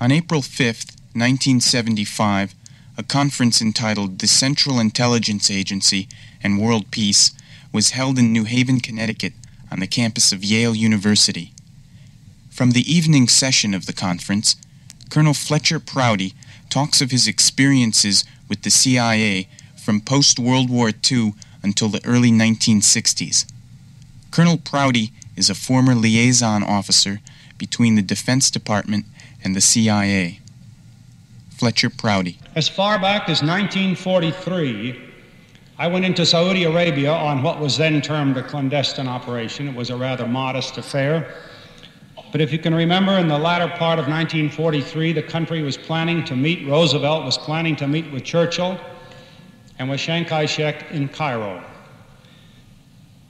On April 5, 1975, a conference entitled The Central Intelligence Agency and World Peace was held in New Haven, Connecticut, on the campus of Yale University. From the evening session of the conference, Colonel Fletcher Prouty talks of his experiences with the CIA from post-World War II until the early 1960s. Colonel Prouty is a former liaison officer between the Defense Department and the CIA. Fletcher Prouty. As far back as 1943, I went into Saudi Arabia on what was then termed a clandestine operation. It was a rather modest affair. But if you can remember, in the latter part of 1943, the country was planning to meet, Roosevelt was planning to meet with Churchill and with Chiang Kai-shek in Cairo.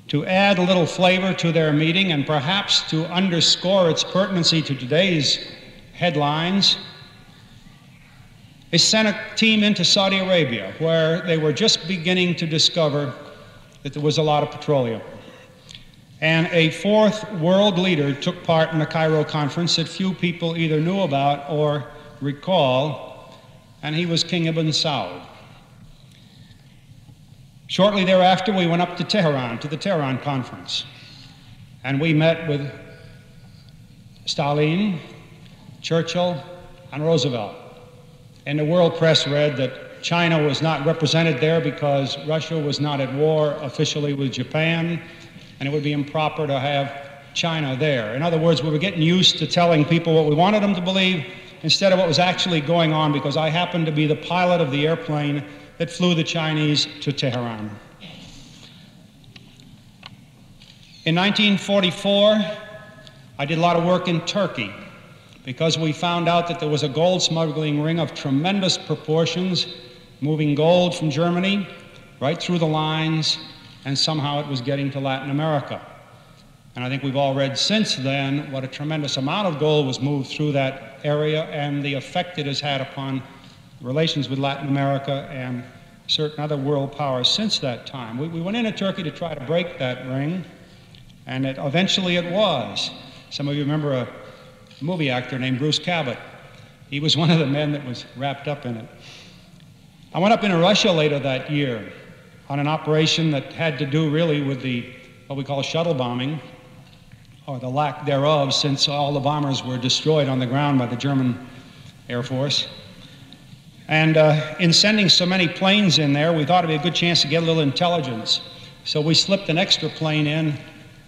To add a little flavor to their meeting and perhaps to underscore its pertinency to today's headlines, they sent a team into Saudi Arabia where they were just beginning to discover that there was a lot of petroleum. And a fourth world leader took part in the Cairo conference that few people either knew about or recall, and he was King Ibn Saud. Shortly thereafter, we went up to Tehran, to the Tehran conference, and we met with Stalin, Churchill, and Roosevelt. And the world press read that China was not represented there because Russia was not at war officially with Japan, and it would be improper to have China there. In other words, we were getting used to telling people what we wanted them to believe instead of what was actually going on, because I happened to be the pilot of the airplane that flew the Chinese to Tehran. In 1944, I did a lot of work in Turkey because we found out that there was a gold smuggling ring of tremendous proportions moving gold from Germany right through the lines, and somehow it was getting to Latin America. And I think we've all read since then what a tremendous amount of gold was moved through that area and the effect it has had upon relations with Latin America and certain other world powers since that time. We went into Turkey to try to break that ring, and eventually it was. Some of you remember a movie actor named Bruce Cabot. He was one of the men that was wrapped up in it. I went up into Russia later that year on an operation that had to do really with what we call shuttle bombing, or the lack thereof, since all the bombers were destroyed on the ground by the German Air Force. And in sending so many planes in there, we thought it'd be a good chance to get a little intelligence. So we slipped an extra plane in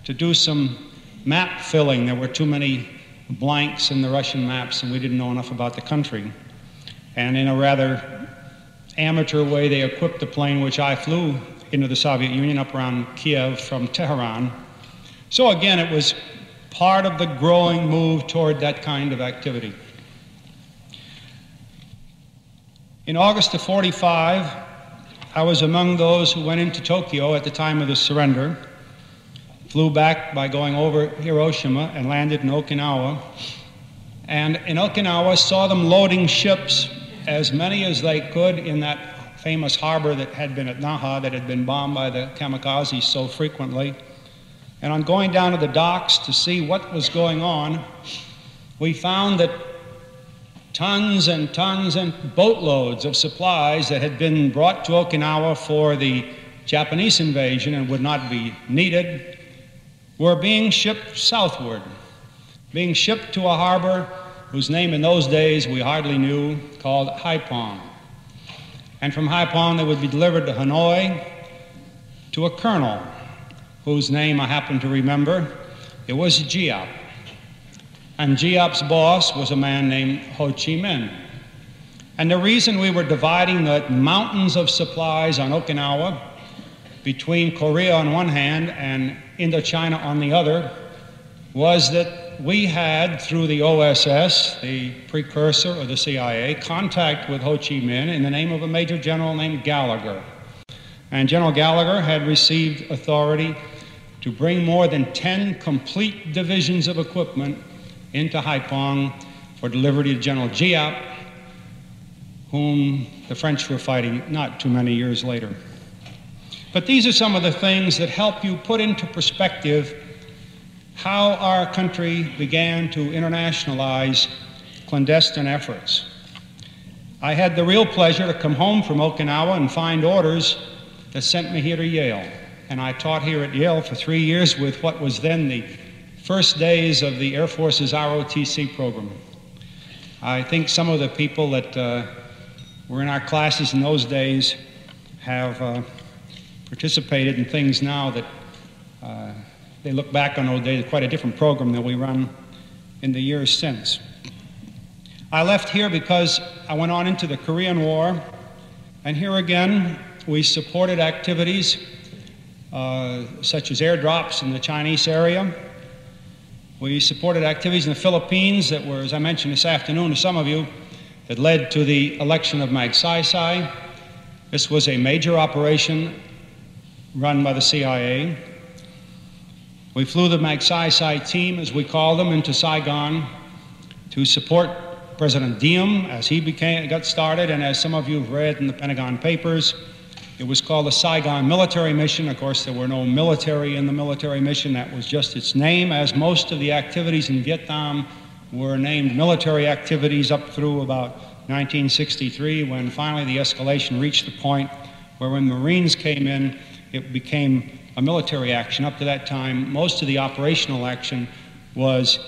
to do some map filling. There were too many blanks in the Russian maps, and we didn't know enough about the country. And in a rather amateur way, they equipped the plane which I flew into the Soviet Union up around Kiev from Tehran. So again, it was part of the growing move toward that kind of activity. In August of '45, I was among those who went into Tokyo at the time of the surrender, flew back by going over Hiroshima and landed in Okinawa. And in Okinawa, saw them loading ships, as many as they could, in that famous harbor that had been at Naha, that had been bombed by the kamikazes so frequently. And on going down to the docks to see what was going on, we found that tons and tons and boatloads of supplies that had been brought to Okinawa for the Japanese invasion and would not be needed were being shipped southward, being shipped to a harbor whose name in those days we hardly knew, called Haiphong. And from Haiphong they would be delivered to Hanoi to a colonel whose name I happen to remember. It was Giap. And Giap's boss was a man named Ho Chi Minh. And the reason we were dividing the mountains of supplies on Okinawa between Korea on one hand and Indochina on the other was that we had, through the OSS, the precursor of the CIA, contact with Ho Chi Minh in the name of a major general named Gallagher. And General Gallagher had received authority to bring more than 10 complete divisions of equipment into Haiphong for delivery to General Giap, whom the French were fighting not too many years later. But these are some of the things that help you put into perspective how our country began to internationalize clandestine efforts. I had the real pleasure to come home from Okinawa and find orders that sent me here to Yale. And I taught here at Yale for 3 years with what was then the first days of the Air Force's ROTC program. I think some of the people that were in our classes in those days have participated in things now that they look back on those days, quite a different program than we run in the years since. I left here because I went on into the Korean War, and here again we supported activities such as airdrops in the Chinese area. We supported activities in the Philippines that were, as I mentioned this afternoon to some of you, that led to the election of Magsaysay. This was a major operation run by the CIA. We flew the Magsaysay team, as we call them, into Saigon to support President Diem as he got started, and as some of you have read in the Pentagon Papers, it was called the Saigon Military Mission. Of course, there were no military in the military mission. That was just its name, as most of the activities in Vietnam were named military activities up through about 1963, when finally the escalation reached the point where when Marines came in, it became a military action. Up to that time, most of the operational action was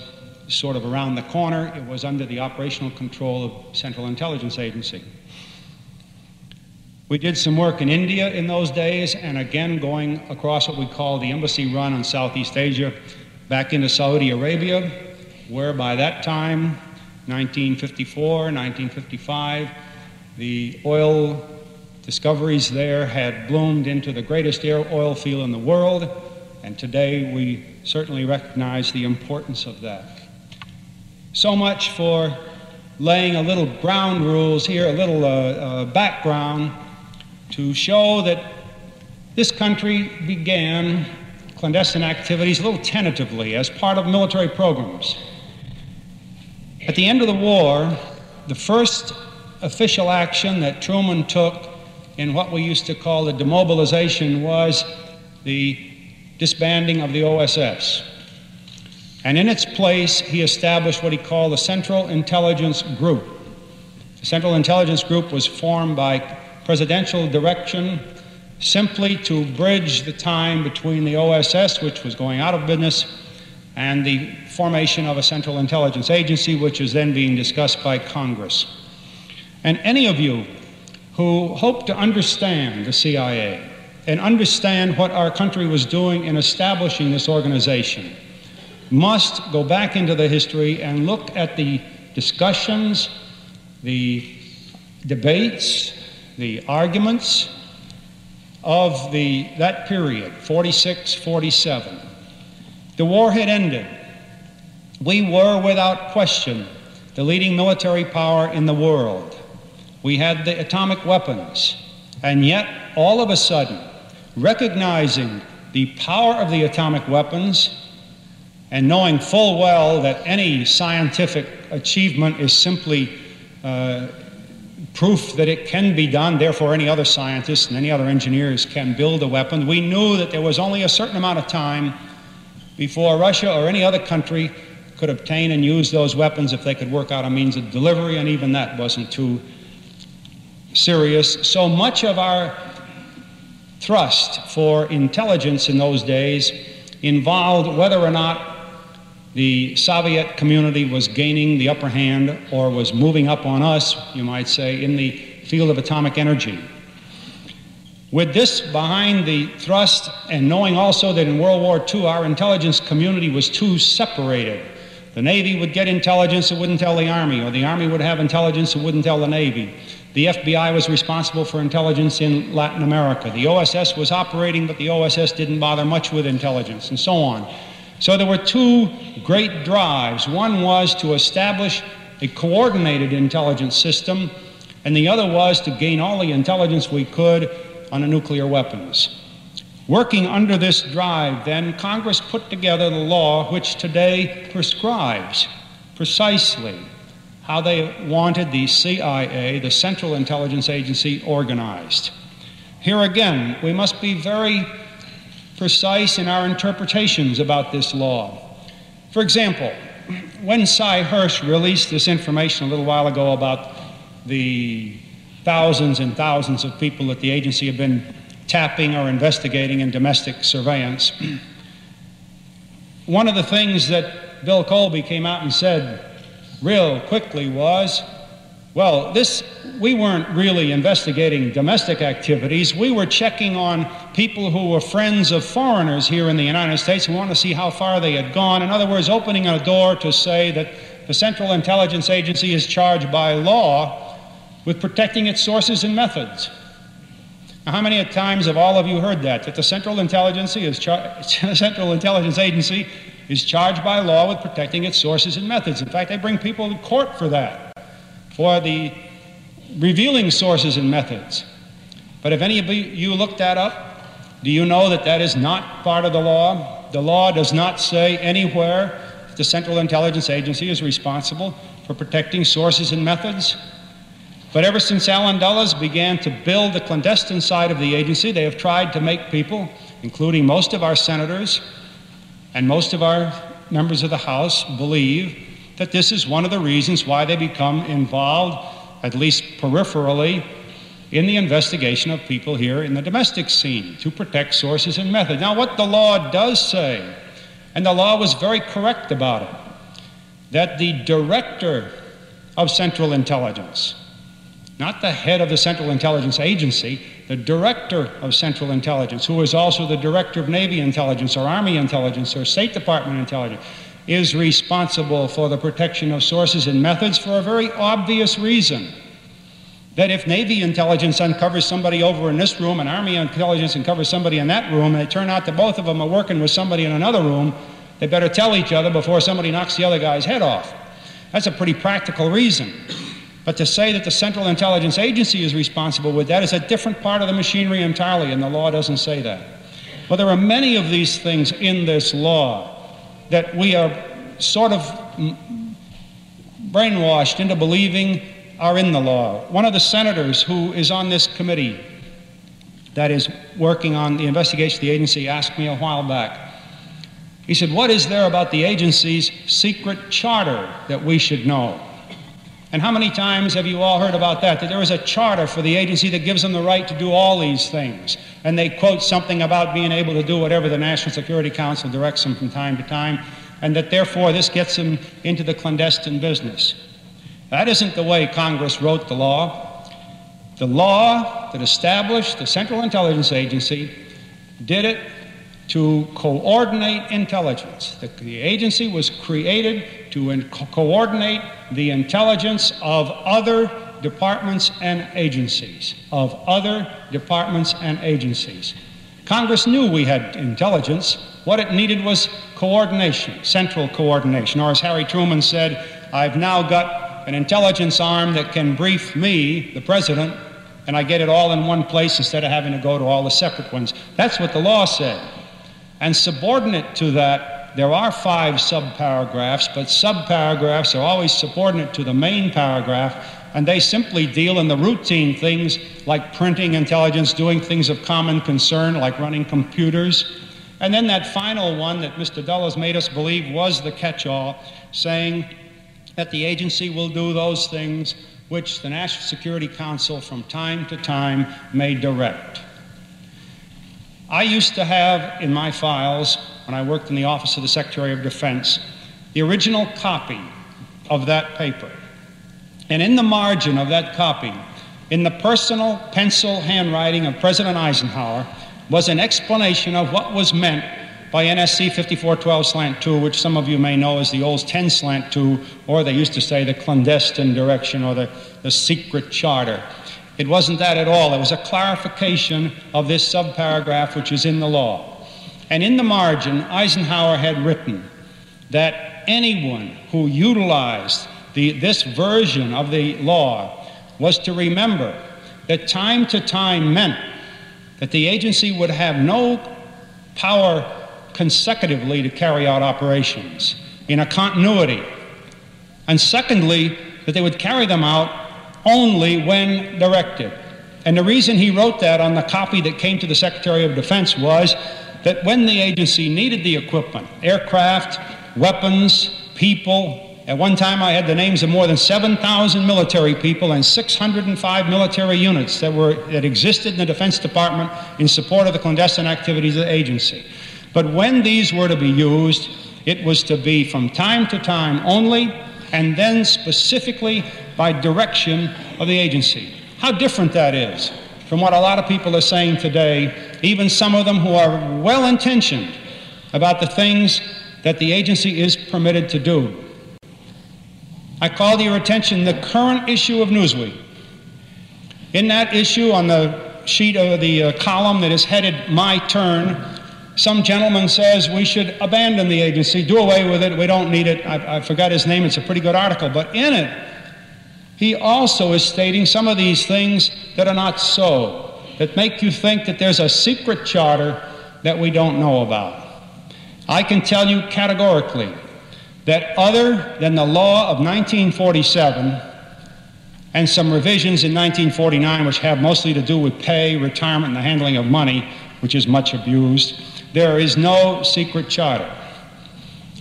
sort of around the corner. It was under the operational control of Central Intelligence Agency. We did some work in India in those days, and again going across what we call the embassy run in Southeast Asia back into Saudi Arabia, where by that time, 1954, 1955, the oil discoveries there had bloomed into the greatest oil field in the world, and today we certainly recognize the importance of that. So much for laying a little ground rules here, a little background to show that this country began clandestine activities a little tentatively as part of military programs. At the end of the war, the first official action that Truman took in what we used to call the demobilization was the disbanding of the OSS. And in its place, he established what he called the Central Intelligence Group. The Central Intelligence Group was formed by presidential direction simply to bridge the time between the OSS, which was going out of business, and the formation of a Central Intelligence Agency, which is then being discussed by Congress. And any of you who hope to understand the CIA and understand what our country was doing in establishing this organization must go back into the history and look at the discussions, the debates, the arguments of that period, 46, 47. The war had ended. We were, without question, the leading military power in the world. We had the atomic weapons, and yet, all of a sudden, recognizing the power of the atomic weapons and knowing full well that any scientific achievement is simply proof that it can be done, therefore any other scientists and any other engineers can build a weapon, we knew that there was only a certain amount of time before Russia or any other country could obtain and use those weapons if they could work out a means of delivery, and even that wasn't too serious. So much of our thrust for intelligence in those days involved whether or not the Soviet community was gaining the upper hand or was moving up on us, you might say, in the field of atomic energy. With this behind the thrust, and knowing also that in World War II our intelligence community was too separated. The Navy would get intelligence, it wouldn't tell the Army, or the Army would have intelligence, it wouldn't tell the Navy. The FBI was responsible for intelligence in Latin America. The OSS was operating, but the OSS didn't bother much with intelligence, and so on. So there were two great drives. One was to establish a coordinated intelligence system, and the other was to gain all the intelligence we could on the nuclear weapons. Working under this drive, then, Congress put together the law which today prescribes precisely how they wanted the CIA, the Central Intelligence Agency, organized. Here again, we must be very precise in our interpretations about this law. For example, when Cy Hirsch released this information a little while ago about the thousands and thousands of people that the agency had been tapping or investigating in domestic surveillance, one of the things that Bill Colby came out and said real quickly was, well, we weren't really investigating domestic activities. We were checking on people who were friends of foreigners here in the United States who wanted to see how far they had gone. In other words, opening a door to say that the Central Intelligence Agency is charged by law with protecting its sources and methods. Now, how many times have all of you heard that the Central Intelligence Agency is charged by law with protecting its sources and methods? In fact, they bring people to court for that, for the revealing sources and methods. But if any of you looked that up, do you know that that is not part of the law? The law does not say anywhere that the Central Intelligence Agency is responsible for protecting sources and methods. But ever since Allen Dulles began to build the clandestine side of the agency, they have tried to make people, including most of our senators and most of our members of the House, believe that this is one of the reasons why they become involved, at least peripherally, in the investigation of people here in the domestic scene, to protect sources and methods. Now, what the law does say, and the law was very correct about it, that the director of Central Intelligence, not the head of the Central Intelligence Agency, the director of Central Intelligence, who is also the director of Navy Intelligence or Army Intelligence or State Department Intelligence, is responsible for the protection of sources and methods for a very obvious reason. That if Navy Intelligence uncovers somebody over in this room and Army Intelligence uncovers somebody in that room, and it turns out that both of them are working with somebody in another room, they better tell each other before somebody knocks the other guy's head off. That's a pretty practical reason. But to say that the Central Intelligence Agency is responsible with that is a different part of the machinery entirely, and the law doesn't say that. Well, there are many of these things in this law that we are sort of brainwashed into believing are in the law. One of the senators who is on this committee that is working on the investigation of the agency asked me a while back. He said, what is there about the agency's secret charter that we should know? And how many times have you all heard about that? That there is a charter for the agency that gives them the right to do all these things. And they quote something about being able to do whatever the National Security Council directs them from time to time, and that therefore this gets them into the clandestine business. That isn't the way Congress wrote the law. The law that established the Central Intelligence Agency did it to coordinate intelligence. The agency was created to coordinate the intelligence of other departments and agencies, Congress knew we had intelligence. What it needed was coordination, central coordination. Or as Harry Truman said, I've now got an intelligence arm that can brief me, the president, and I get it all in one place instead of having to go to all the separate ones. That's what the law said. And subordinate to that, there are 5 subparagraphs, but subparagraphs are always subordinate to the main paragraph, and they simply deal in the routine things like printing intelligence, doing things of common concern like running computers. And then that final one that Mr. Dulles made us believe was the catch-all, saying that the agency will do those things which the National Security Council from time to time may direct. I used to have in my files, when I worked in the Office of the Secretary of Defense, the original copy of that paper. And in the margin of that copy, in the personal pencil handwriting of President Eisenhower, was an explanation of what was meant by NSC 5412-2, which some of you may know as the old 10-2, or they used to say the clandestine direction or the secret charter. It wasn't that at all. It was a clarification of this subparagraph which is in the law. And in the margin, Eisenhower had written that anyone who utilized this version of the law was to remember that time to time meant that the agency would have no power consecutively to carry out operations in a continuity. And secondly, that they would carry them out only when directed. And the reason he wrote that on the copy that came to the Secretary of Defense was that when the agency needed the equipment, aircraft, weapons, people. At one time, I had the names of more than 7,000 military people and 605 military units that existed in the Defense Department in support of the clandestine activities of the agency. But when these were to be used, it was to be from time to time only, and then specifically by direction of the agency. How different that is from what a lot of people are saying today, even some of them who are well-intentioned about the things that the agency is permitted to do. I call to your attention the current issue of Newsweek. In that issue, on the sheet of the column that is headed "My Turn," some gentleman says we should abandon the agency, do away with it, we don't need it. I forgot his name, it's a pretty good article. But in it, he also is stating some of these things that are not so, that make you think that there's a secret charter that we don't know about. I can tell you categorically that other than the law of 1947 and some revisions in 1949, which have mostly to do with pay, retirement, and the handling of money, which is much abused, there is no secret charter.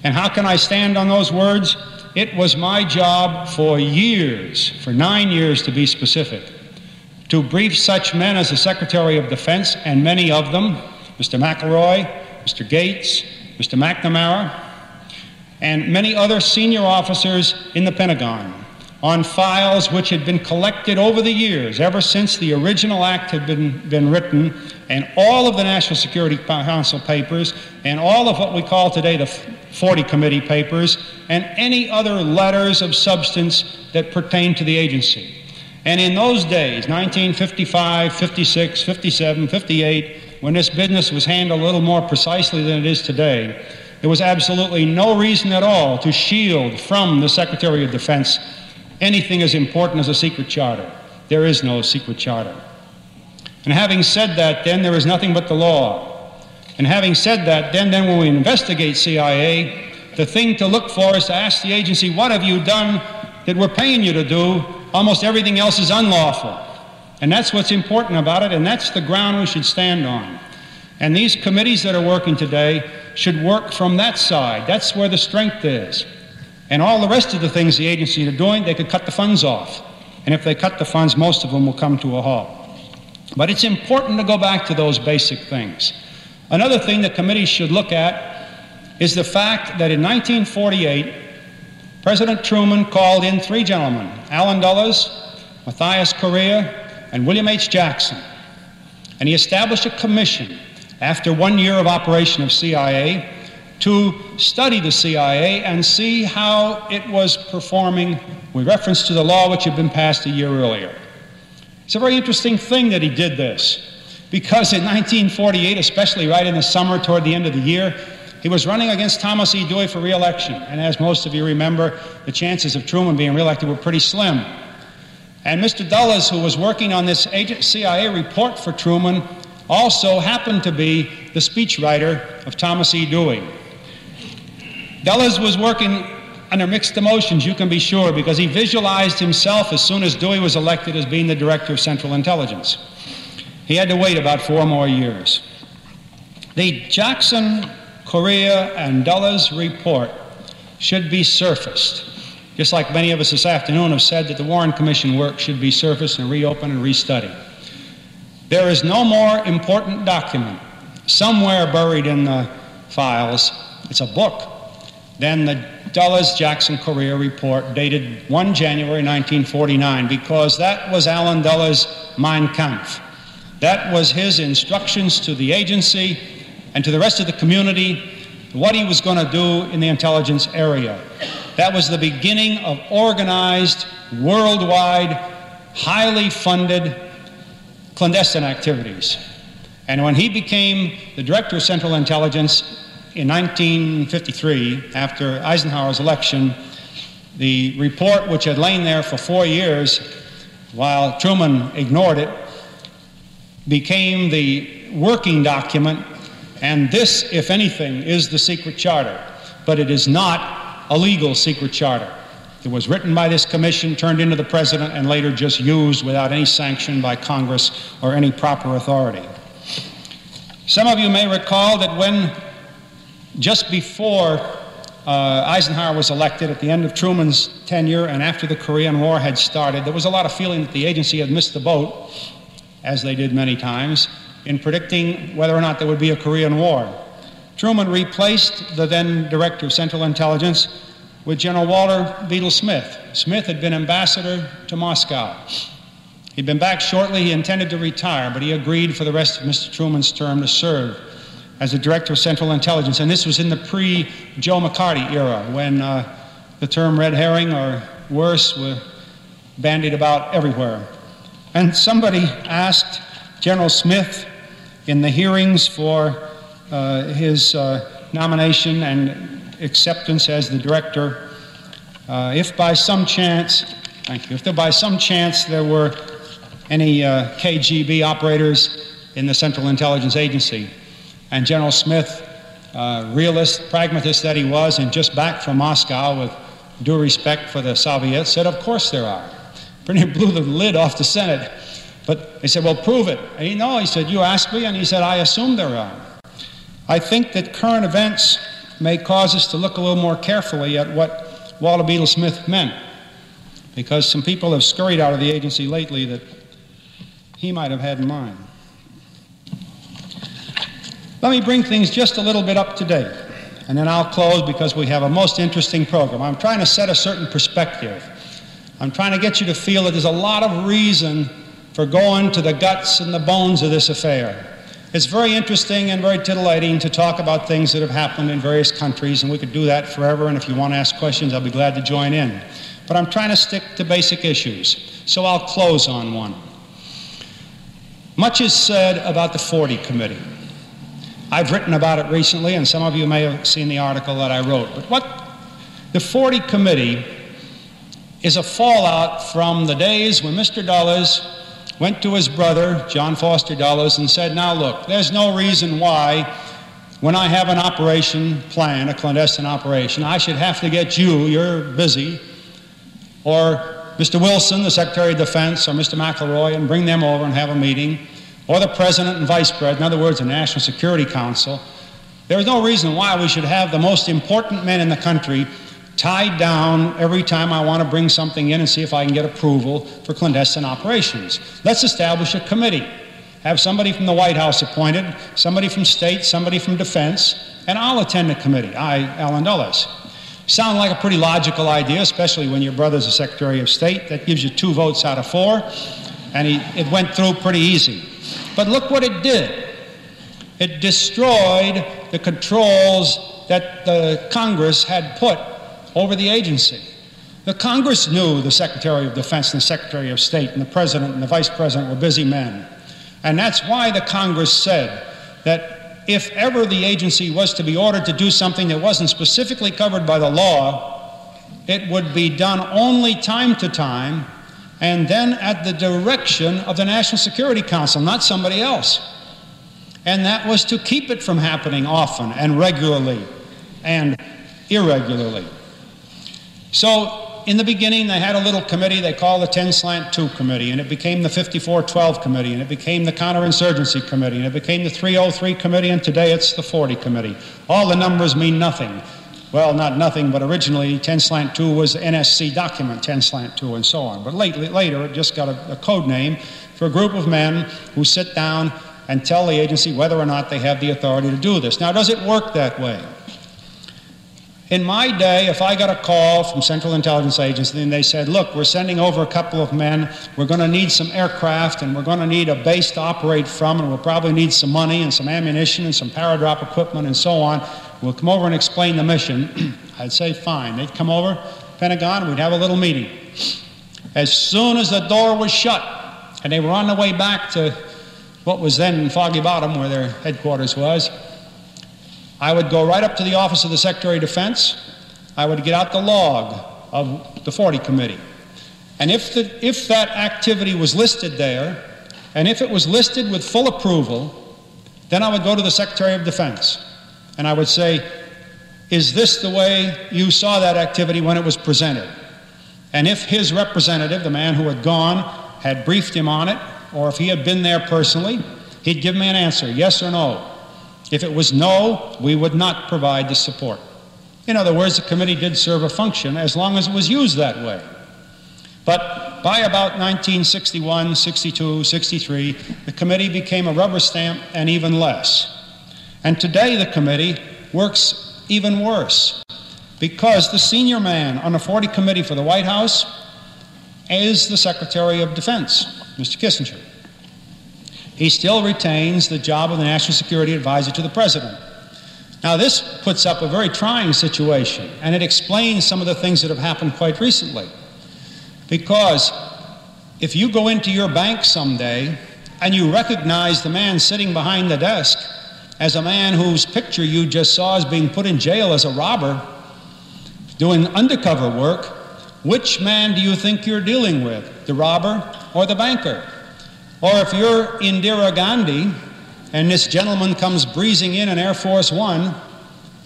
And how can I stand on those words? It was my job for years, for 9 years to be specific, to brief such men as the Secretary of Defense, and many of them, Mr. McElroy, Mr. Gates, Mr. McNamara, and many other senior officers in the Pentagon, on files which had been collected over the years, ever since the original act had been written, and all of the National Security Council papers, and all of what we call today the 40 Committee papers, and any other letters of substance that pertain to the agency. And in those days, 1955, 56, 57, 58, when this business was handled a little more precisely than it is today, there was absolutely no reason at all to shield from the Secretary of Defense anything as important as a secret charter. There is no secret charter. And having said that, then, there is nothing but the law. And having said that, then when we investigate CIA, the thing to look for is to ask the agency, what have you done that we're paying you to do? Almost everything else is unlawful. And that's what's important about it, and that's the ground we should stand on. And these committees that are working today should work from that side. That's where the strength is. And all the rest of the things the agencies are doing, they could cut the funds off. And if they cut the funds, most of them will come to a halt. But it's important to go back to those basic things. Another thing the committee should look at is the fact that in 1948, President Truman called in 3 gentlemen, Allen Dulles, Matthias Correa, and William H. Jackson. And he established a commission after 1 year of operation of CIA to study the CIA and see how it was performing with reference to the law which had been passed a year earlier. It's a very interesting thing that he did this, because in 1948, especially right in the summer toward the end of the year, he was running against Thomas E. Dewey for re-election. And as most of you remember, the chances of Truman being re-elected were pretty slim. And Mr. Dulles, who was working on this CIA report for Truman, also happened to be the speechwriter of Thomas E. Dewey. Dulles was working under mixed emotions, you can be sure, because he visualized himself as soon as Dewey was elected as being the Director of Central Intelligence. He had to wait about 4 more years. The Jackson, Correa, and Dulles report should be surfaced, just like many of us this afternoon have said that the Warren Commission work should be surfaced and reopened and restudied. There is no more important document somewhere buried in the files, it's a book, than the Dulles-Jackson-Correa report dated 1 January 1949, because that was Allen Dulles' Mein Kampf. That was his instructions to the agency and to the rest of the community what he was going to do in the intelligence area. That was the beginning of organized, worldwide, highly funded clandestine activities. And when he became the Director of Central Intelligence in 1953, after Eisenhower's election, the report, which had lain there for 4 years while Truman ignored it, became the working document, and this, if anything, is the secret charter. But it is not a legal secret charter. It was written by this commission, turned into the president, and later just used without any sanction by Congress or any proper authority. Some of you may recall that when just before Eisenhower was elected at the end of Truman's tenure and after the Korean War had started, there was a lot of feeling that the agency had missed the boat, as they did many times, in predicting whether or not there would be a Korean War. Truman replaced the then Director of Central Intelligence with General Walter Beadle Smith. Smith had been ambassador to Moscow. He'd been back shortly. He intended to retire, but he agreed for the rest of Mr. Truman's term to serve as the Director of Central Intelligence. And this was in the pre-Joe McCarty era, when the term red herring or worse were bandied about everywhere. And somebody asked General Smith in the hearings for his nomination and acceptance as the director, if by some chance there were any KGB operators in the Central Intelligence Agency. And General Smith, realist, pragmatist that he was, and just back from Moscow with due respect for the Soviets, said, of course there are. Pretty blew the lid off the Senate. But they said, well, prove it. And he said, you asked me, and he said, I assume there are. I think that current events may cause us to look a little more carefully at what Walter Beadle Smith meant, because some people have scurried out of the agency lately that he might have had in mind. Let me bring things just a little bit up to date, and then I'll close because we have a most interesting program. I'm trying to set a certain perspective. I'm trying to get you to feel that there's a lot of reason for going to the guts and the bones of this affair. It's very interesting and very titillating to talk about things that have happened in various countries, and we could do that forever, and if you want to ask questions, I'll be glad to join in. But I'm trying to stick to basic issues, so I'll close on one. Much is said about the 40 Committee. I've written about it recently, and some of you may have seen the article that I wrote. But what the 40 Committee is a fallout from the days when Mr. Dulles went to his brother, John Foster Dulles, and said, now look, there's no reason why when I have an operation planned, a clandestine operation, I should have to get you, you're busy, or Mr. Wilson, the Secretary of Defense, or Mr. McElroy, and bring them over and have a meeting, or the President and Vice President, in other words, the National Security Council. There is no reason why we should have the most important men in the country tied down every time I want to bring something in and see if I can get approval for clandestine operations. Let's establish a committee. Have somebody from the White House appointed, somebody from State, somebody from Defense, and I'll attend the committee, Allen Dulles. Sound like a pretty logical idea, especially when your brother's a Secretary of State. That gives you 2 votes out of 4, and it went through pretty easy. But look what it did. It destroyed the controls that the Congress had put over the agency. The Congress knew the Secretary of Defense and the Secretary of State and the President and the Vice President were busy men. And that's why the Congress said that if ever the agency was to be ordered to do something that wasn't specifically covered by the law, it would be done only time to time, and then at the direction of the National Security Council, not somebody else. And that was to keep it from happening often and regularly and irregularly. So in the beginning, they had a little committee they called the 10-2 Committee, and it became the 54-12 Committee, and it became the Counterinsurgency Committee, and it became the 303 Committee, and today it's the 40 Committee. All the numbers mean nothing. Well, not nothing, but originally 10-2 was the NSC document, 10-2, and so on. But later it just got a code name for a group of men who sit down and tell the agency whether or not they have the authority to do this. Now, does it work that way? In my day, if I got a call from Central Intelligence Agency and they said, look, we're sending over a couple of men, we're going to need some aircraft and we're going to need a base to operate from, and we'll probably need some money and some ammunition and some paradrop equipment and so on, we'll come over and explain the mission, I'd say fine. They'd come over, Pentagon, and we'd have a little meeting. As soon as the door was shut and they were on the way back to what was then Foggy Bottom, where their headquarters was, I would go right up to the office of the Secretary of Defense. I would get out the log of the 40 Committee. And if that activity was listed there, and if it was listed with full approval, then I would go to the Secretary of Defense. And I would say, is this the way you saw that activity when it was presented? And if his representative, the man who had gone, had briefed him on it, or if he had been there personally, he'd give me an answer, yes or no. If it was no, we would not provide the support. In other words, the committee did serve a function as long as it was used that way. But by about 1961, 62, 63, the committee became a rubber stamp and even less. And today the committee works even worse, because the senior man on the 40 committee for the White House is the Secretary of Defense, Mr. Kissinger. He still retains the job of the National Security Advisor to the President. Now, this puts up a very trying situation, and it explains some of the things that have happened quite recently. Because if you go into your bank someday and you recognize the man sitting behind the desk as a man whose picture you just saw is being put in jail as a robber, doing undercover work, which man do you think you're dealing with, the robber or the banker? Or if you're Indira Gandhi and this gentleman comes breezing in Air Force One,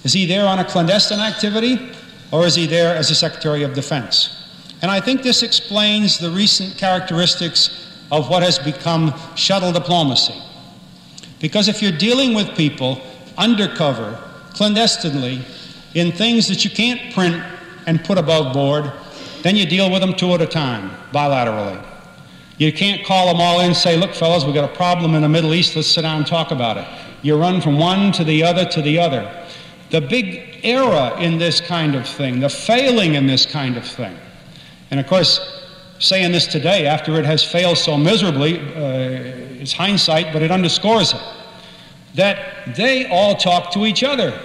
is he there on a clandestine activity, or is he there as a Secretary of Defense? And I think this explains the recent characteristics of what has become shuttle diplomacy. Because if you're dealing with people undercover, clandestinely, in things that you can't print and put above board, then you deal with them two at a time, bilaterally. You can't call them all in and say, look, fellas, we've got a problem in the Middle East, let's sit down and talk about it. You run from one to the other to the other. The big error in this kind of thing, the failing in this kind of thing, and of course, saying this today after it has failed so miserably is hindsight, but it underscores it, that they all talk to each other.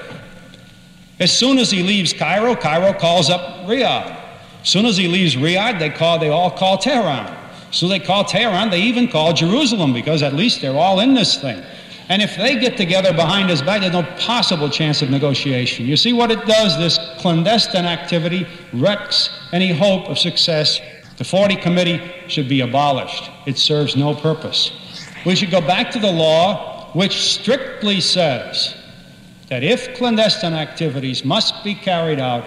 As soon as he leaves Cairo, Cairo calls up Riyadh. As soon as he leaves Riyadh, they all call Tehran. So they call Tehran, they even call Jerusalem, because at least they're all in this thing. And if they get together behind his back, there's no possible chance of negotiation. You see what it does? This clandestine activity wrecks any hope of success. The 40 committee should be abolished. It serves no purpose. We should go back to the law, which strictly says that if clandestine activities must be carried out,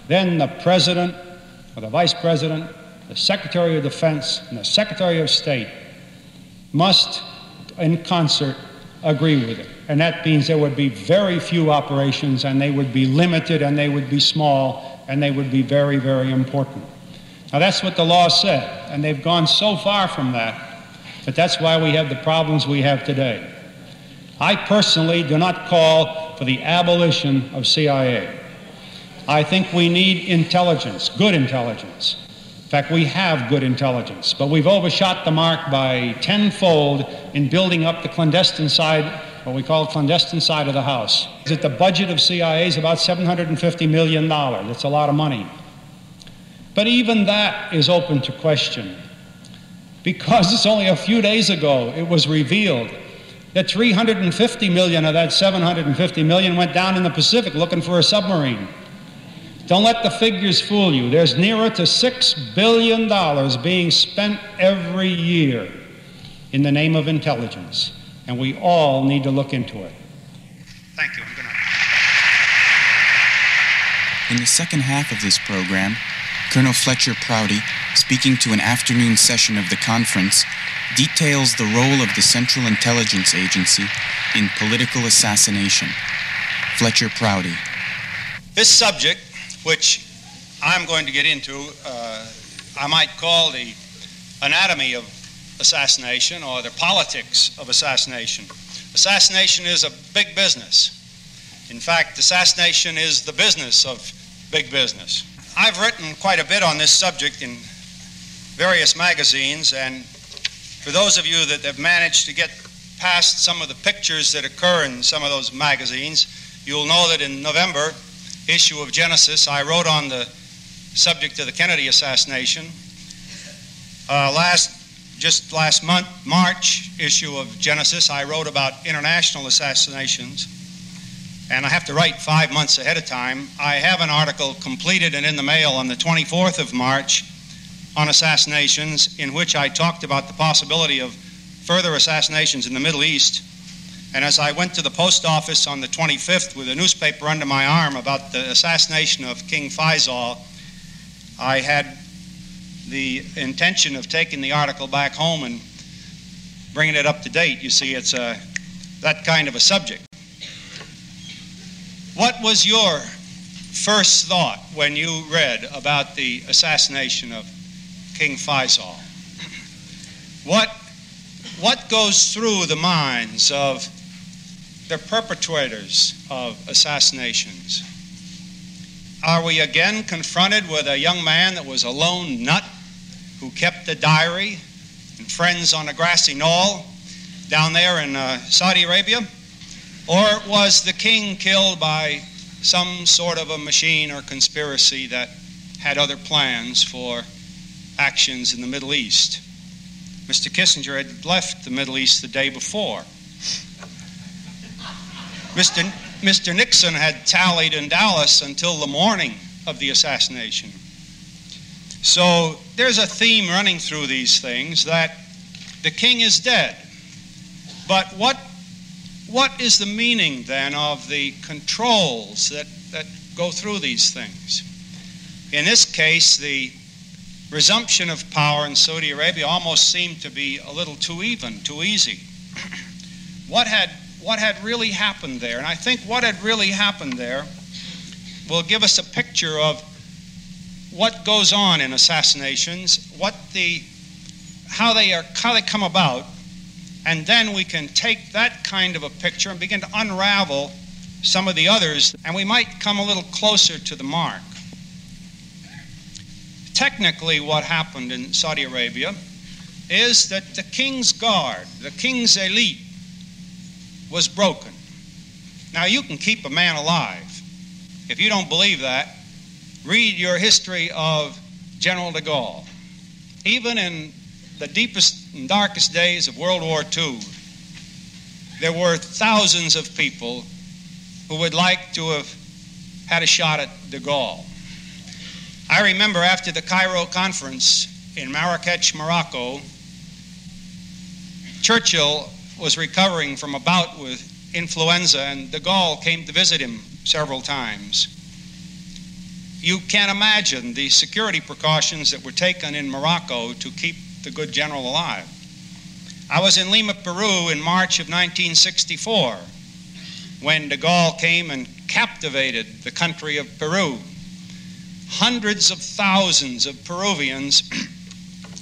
then the President or the Vice President, the Secretary of Defense, and the Secretary of State must, in concert, agree with it. And that means there would be very few operations, and they would be limited, and they would be small, and they would be very, very important. Now, that's what the law said, and they've gone so far from that, but that's why we have the problems we have today. I personally do not call for the abolition of CIA. I think we need intelligence, good intelligence. In fact, we have good intelligence, but we've overshot the mark by tenfold in building up the clandestine side, what we call the clandestine side of the house. That the budget of CIA is about $750 million. That's a lot of money. But even that is open to question, because it's only a few days ago it was revealed that $350 million of that $750 million went down in the Pacific looking for a submarine. Don't let the figures fool you. There's nearer to $6 billion being spent every year in the name of intelligence, and we all need to look into it. Thank you. Good night. In the second half of this program, Colonel Fletcher Prouty, speaking to an afternoon session of the conference, details the role of the Central Intelligence Agency in political assassination. Fletcher Prouty. This subject, which I'm going to get into, I might call the anatomy of assassination or the politics of assassination. Assassination is a big business. In fact, assassination is the business of big business. I've written quite a bit on this subject in various magazines, and for those of you that have managed to get past some of the pictures that occur in some of those magazines, you'll know that in November issue of Genesis, I wrote on the subject of the Kennedy assassination. Just last month, March issue of Genesis, I wrote about international assassinations, and I have to write 5 months ahead of time. I have an article completed and in the mail on the 24th of March on assassinations, in which I talked about the possibility of further assassinations in the Middle East. And as I went to the post office on the 25th with a newspaper under my arm about the assassination of King Faisal, I had the intention of taking the article back home and bringing it up to date. You see, it's that kind of a subject. What was your first thought when you read about the assassination of King Faisal? What goes through the minds of the perpetrators of assassinations? Are we again confronted with a young man that was a lone nut who kept a diary and friends on a grassy knoll down there in Saudi Arabia? Or was the king killed by some sort of a machine or conspiracy that had other plans for actions in the Middle East? Mr. Kissinger had left the Middle East the day before. Mr. Nixon had tallied in Dallas until the morning of the assassination. So there's a theme running through these things that the king is dead. But what is the meaning then of the controls that go through these things? In this case, the resumption of power in Saudi Arabia almost seemed to be a little too even, too easy. What had really happened there? And I think what had really happened there will give us a picture of what goes on in assassinations, how they come about, and then we can take that kind of a picture and begin to unravel some of the others, and we might come a little closer to the mark. Technically, what happened in Saudi Arabia is that the king's guard, the king's elite, was broken. Now, you can keep a man alive. If you don't believe that, read your history of General de Gaulle. Even in the deepest and darkest days of World War II, there were thousands of people who would like to have had a shot at de Gaulle. I remember after the Cairo conference in Marrakech, Morocco, Churchill was recovering from a bout with influenza, and de Gaulle came to visit him several times. You can't imagine the security precautions that were taken in Morocco to keep the good general alive. I was in Lima, Peru in March of 1964 when de Gaulle came and captivated the country of Peru. Hundreds of thousands of Peruvians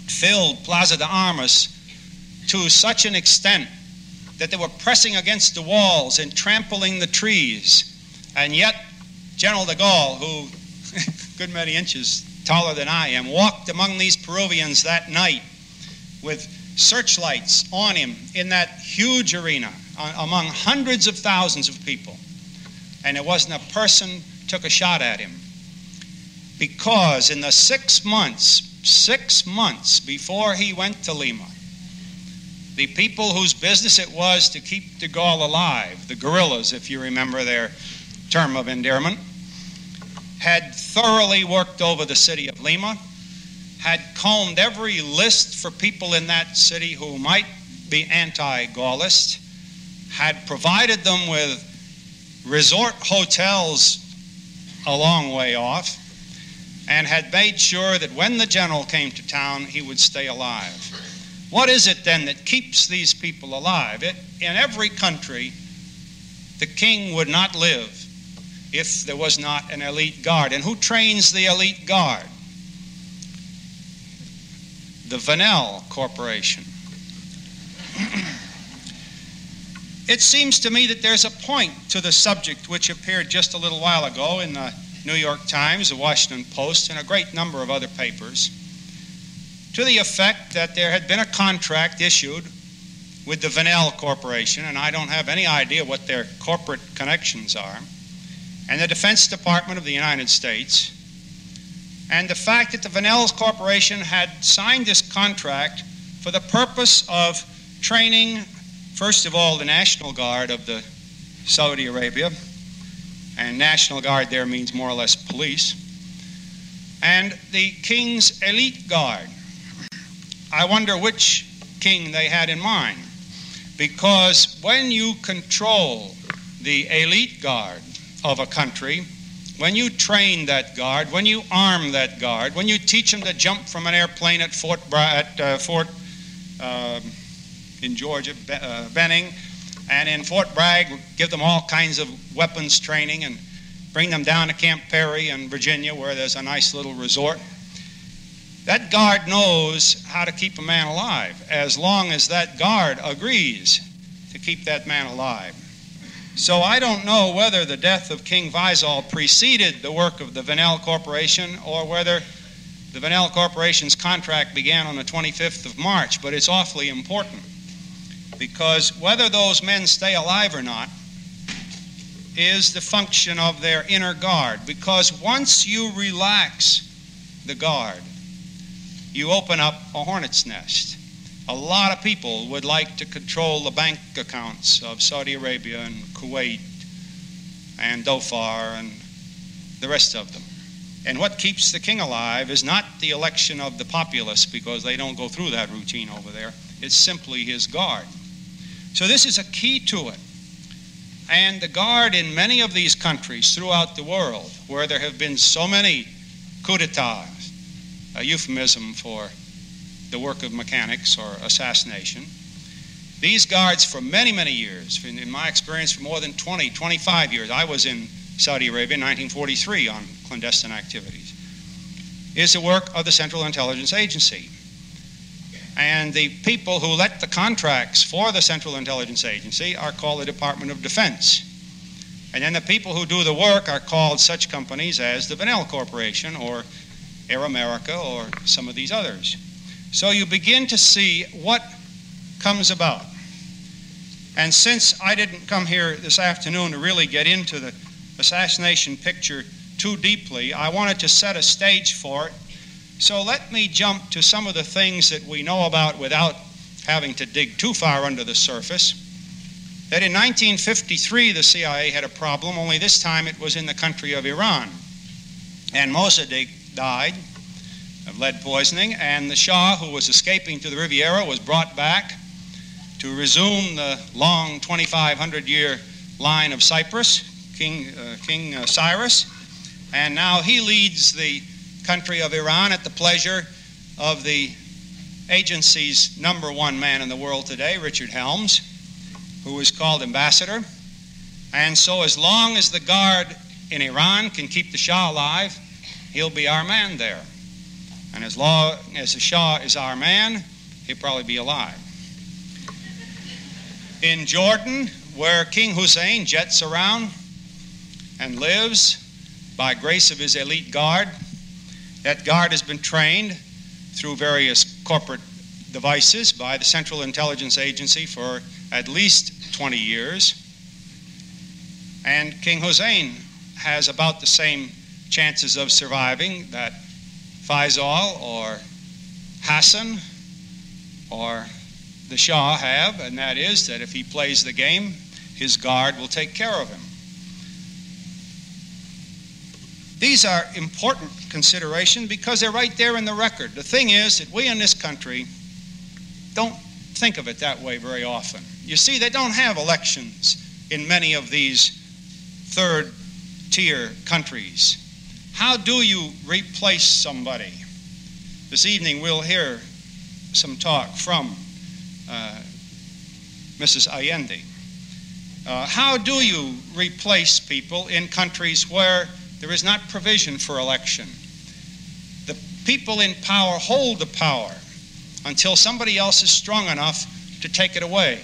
filled Plaza de Armas to such an extent that they were pressing against the walls and trampling the trees. And yet, General de Gaulle, who a good many inches taller than I am, walked among these Peruvians that night with searchlights on him in that huge arena among hundreds of thousands of people. And there wasn't a person took a shot at him. Because in the 6 months before he went to Lima, the people whose business it was to keep de Gaulle alive, the guerrillas, if you remember their term of endearment, had thoroughly worked over the city of Lima, had combed every list for people in that city who might be anti-Gaullist, had provided them with resort hotels a long way off, and had made sure that when the general came to town, he would stay alive. What is it then that keeps these people alive? In every country, the king would not live if there was not an elite guard. And who trains the elite guard? The Vanell Corporation. It seems to me that there's a point to the subject which appeared just a little while ago in the New York Times, the Washington Post, and a great number of other papers, to the effect that there had been a contract issued with the Vanell Corporation, and I don't have any idea what their corporate connections are, and the Defense Department of the United States, and the fact that the Vanell Corporation had signed this contract for the purpose of training, first of all, the National Guard of the Saudi Arabia, and National Guard there means more or less police, and the king's elite guard. I wonder which king they had in mind, because when you control the elite guard of a country, when you train that guard, when you arm that guard, when you teach them to jump from an airplane at Fort in Georgia, Benning, and in Fort Bragg, give them all kinds of weapons training, and bring them down to Camp Perry in Virginia, where there's a nice little resort. That guard knows how to keep a man alive, as long as that guard agrees to keep that man alive. So I don't know whether the death of King Faisal preceded the work of the Vanell Corporation or whether the Vanell Corporation's contract began on the 25th of March, but it's awfully important, because whether those men stay alive or not is the function of their inner guard. Because once you relax the guard, you open up a hornet's nest. A lot of people would like to control the bank accounts of Saudi Arabia and Kuwait and Dhofar and the rest of them. And what keeps the king alive is not the election of the populace, because they don't go through that routine over there. It's simply his guard. So this is a key to it. And the guard in many of these countries throughout the world, where there have been so many coups d'etat, a euphemism for the work of mechanics or assassination, these guards for many, many years, in my experience for more than 20, 25 years, I was in Saudi Arabia in 1943 on clandestine activities, is the work of the Central Intelligence Agency. And the people who let the contracts for the Central Intelligence Agency are called the Department of Defense. And then the people who do the work are called such companies as the Vanell Corporation or Air America or some of these others. So you begin to see what comes about. And since I didn't come here this afternoon to really get into the assassination picture too deeply, I wanted to set a stage for it. So let me jump to some of the things that we know about without having to dig too far under the surface. That in 1953 the CIA had a problem, only this time it was in the country of Iran. And Mossadegh died of lead poisoning, and the Shah, who was escaping to the Riviera, was brought back to resume the long 2,500-year line of Cyprus, King Cyrus. And now he leads the country of Iran at the pleasure of the agency's #1 man in the world today, Richard Helms, who is called ambassador. And so as long as the guard in Iran can keep the Shah alive, he'll be our man there. And as long as the Shah is our man, he'll probably be alive. In Jordan, where King Hussein jets around and lives by grace of his elite guard, that guard has been trained through various corporate devices by the Central Intelligence Agency for at least 20 years. And King Hussein has about the same chances of surviving that Faisal or Hassan or the Shah have, and that is that if he plays the game, his guard will take care of him. These are important considerations because they're right there in the record. The thing is that we in this country don't think of it that way very often. You see, they don't have elections in many of these third-tier countries. How do you replace somebody? This evening we'll hear some talk from Mrs. Allende. How do you replace people in countries where there is not provision for election? The people in power hold the power until somebody else is strong enough to take it away.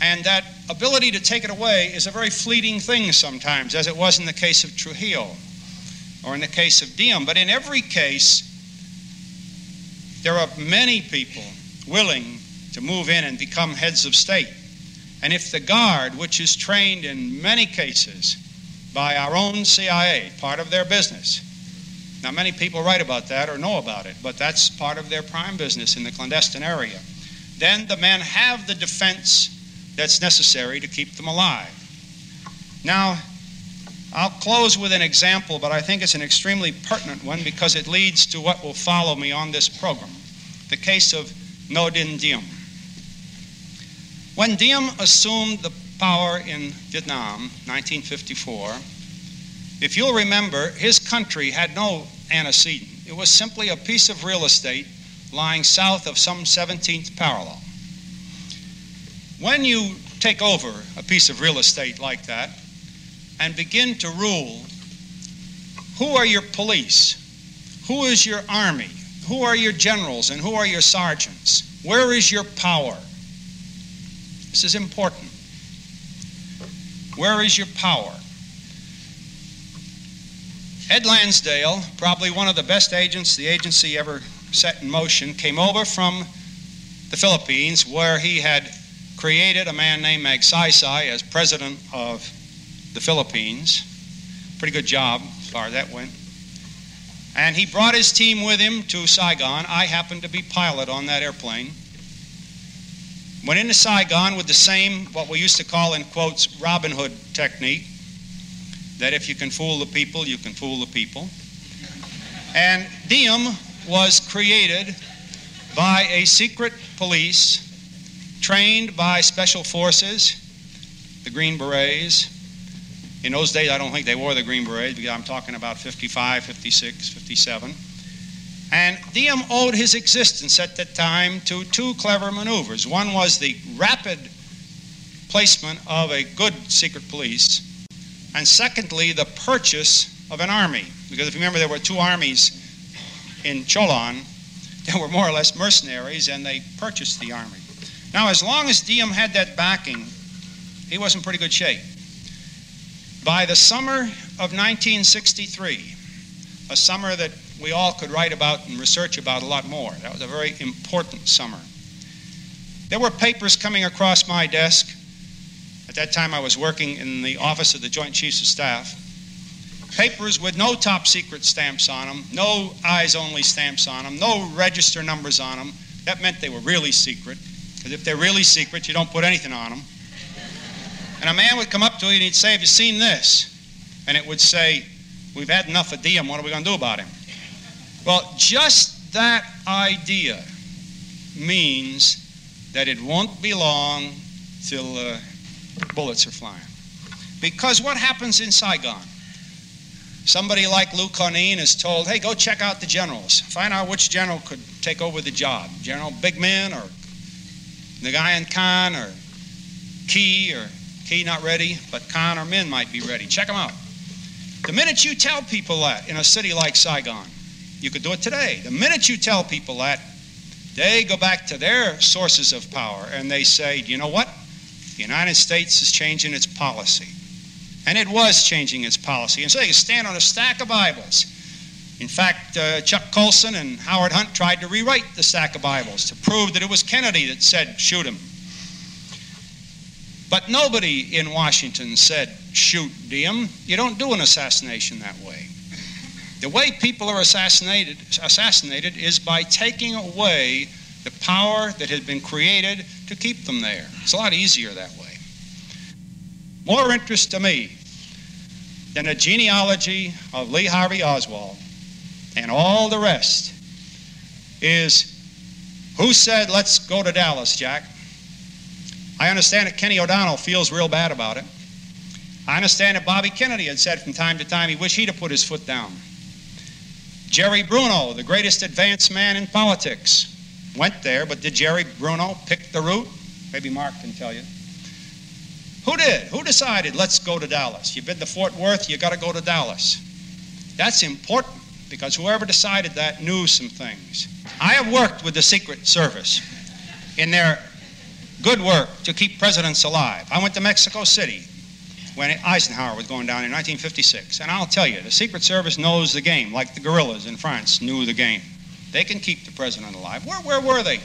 And that ability to take it away is a very fleeting thing sometimes, as it was in the case of Trujillo or in the case of Diem. But in every case, there are many people willing to move in and become heads of state. And if the guard, which is trained in many cases by our own CIA, part of their business, now many people write about that or know about it, but that's part of their prime business in the clandestine area, then the men have the defense that's necessary to keep them alive. Now, I'll close with an example, but I think it's an extremely pertinent one because it leads to what will follow me on this program, the case of Ngo Dinh Diem. When Diem assumed the power in Vietnam, 1954, if you'll remember, his country had no antecedent. It was simply a piece of real estate lying south of some 17th parallel. When you take over a piece of real estate like that, and begin to rule, who are your police? Who is your army? Who are your generals and who are your sergeants? Where is your power? This is important. Where is your power? Ed Lansdale, probably one of the best agents the agency ever set in motion, came over from the Philippines, where he had created a man named Magsaysay as president of the Philippines. Pretty good job as far as that went. And he brought his team with him to Saigon. I happened to be pilot on that airplane. Went into Saigon with the same, what we used to call in quotes, Robin Hood technique, that if you can fool the people, you can fool the people. And Diem was created by a secret police trained by special forces, the Green Berets. In those days, I don't think they wore the Green Berets, because I'm talking about 55, 56, 57. And Diem owed his existence at that time to two clever maneuvers. One was the rapid placement of a good secret police, and secondly, the purchase of an army. Because if you remember, there were two armies in Cholon that were more or less mercenaries, and they purchased the army. Now, as long as Diem had that backing, he was in pretty good shape. By the summer of 1963, a summer that we all could write about and research about a lot more. That was a very important summer. There were papers coming across my desk. At that time, I was working in the office of the Joint Chiefs of Staff. Papers with no top secret stamps on them, no eyes only stamps on them, no register numbers on them. That meant they were really secret, because if they're really secret, you don't put anything on them. And a man would come up to you and he'd say, "Have you seen this?" And it would say, "We've had enough of Diem, what are we going to do about him?" Well, just that idea means that it won't be long till bullets are flying. Because what happens in Saigon? Somebody like Lou Conine is told, "Hey, go check out the generals. Find out which general could take over the job. General Big Min or Nagayan Khan or Key not ready, but Khan or Min might be ready. Check them out." The minute you tell people that in a city like Saigon, you could do it today. The minute you tell people that, they go back to their sources of power and they say, "Do you know what? The United States is changing its policy." And it was changing its policy. And so they could stand on a stack of Bibles. In fact, Chuck Colson and Howard Hunt tried to rewrite the stack of Bibles to prove that it was Kennedy that said, "Shoot him." But nobody in Washington said, "Shoot Diem." You don't do an assassination that way. The way people are assassinated is by taking away the power that had been created to keep them there. It's a lot easier that way. More interest to me than a genealogy of Lee Harvey Oswald and all the rest is, who said, "Let's go to Dallas, Jack"? I understand that Kenny O'Donnell feels real bad about it. I understand that Bobby Kennedy had said from time to time he wished he'd have put his foot down. Jerry Bruno, the greatest advanced man in politics, went there, but did Jerry Bruno pick the route? Maybe Mark can tell you. Who did? Who decided, "Let's go to Dallas"? You've been to Fort Worth, you got to go to Dallas. That's important, because whoever decided that knew some things. I have worked with the Secret Service in their good work to keep presidents alive. I went to Mexico City when Eisenhower was going down in 1956. And I'll tell you, the Secret Service knows the game, like the guerrillas in France knew the game. They can keep the president alive. Where were they?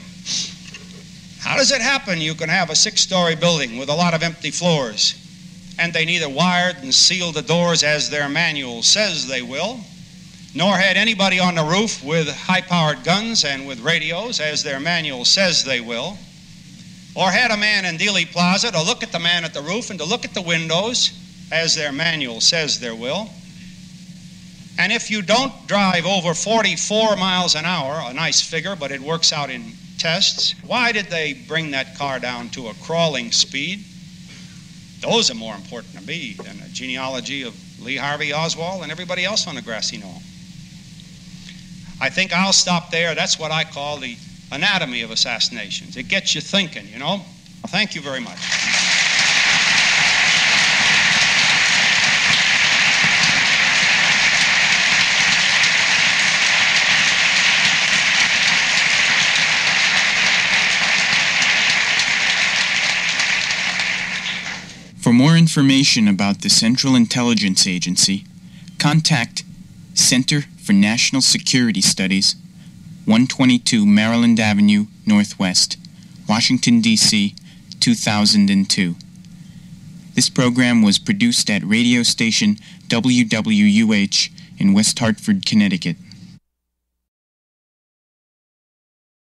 How does it happen you can have a 6-story building with a lot of empty floors, and they neither wired and sealed the doors as their manual says they will, nor had anybody on the roof with high-powered guns and with radios as their manual says they will, or had a man in Dealey Plaza to look at the man at the roof and to look at the windows as their manual says there will. And if you don't drive over 44 miles an hour, a nice figure, but it works out in tests, why did they bring that car down to a crawling speed? Those are more important to me than a genealogy of Lee Harvey Oswald and everybody else on the grassy knoll. I think I'll stop there. That's what I call the anatomy of assassinations. It gets you thinking, you know. Well, thank you very much. information about the Central Intelligence Agency, contact Center for National Security Studies, 122 Maryland Avenue, Northwest, Washington, D.C., 2002. This program was produced at radio station WWUH in West Hartford, Connecticut.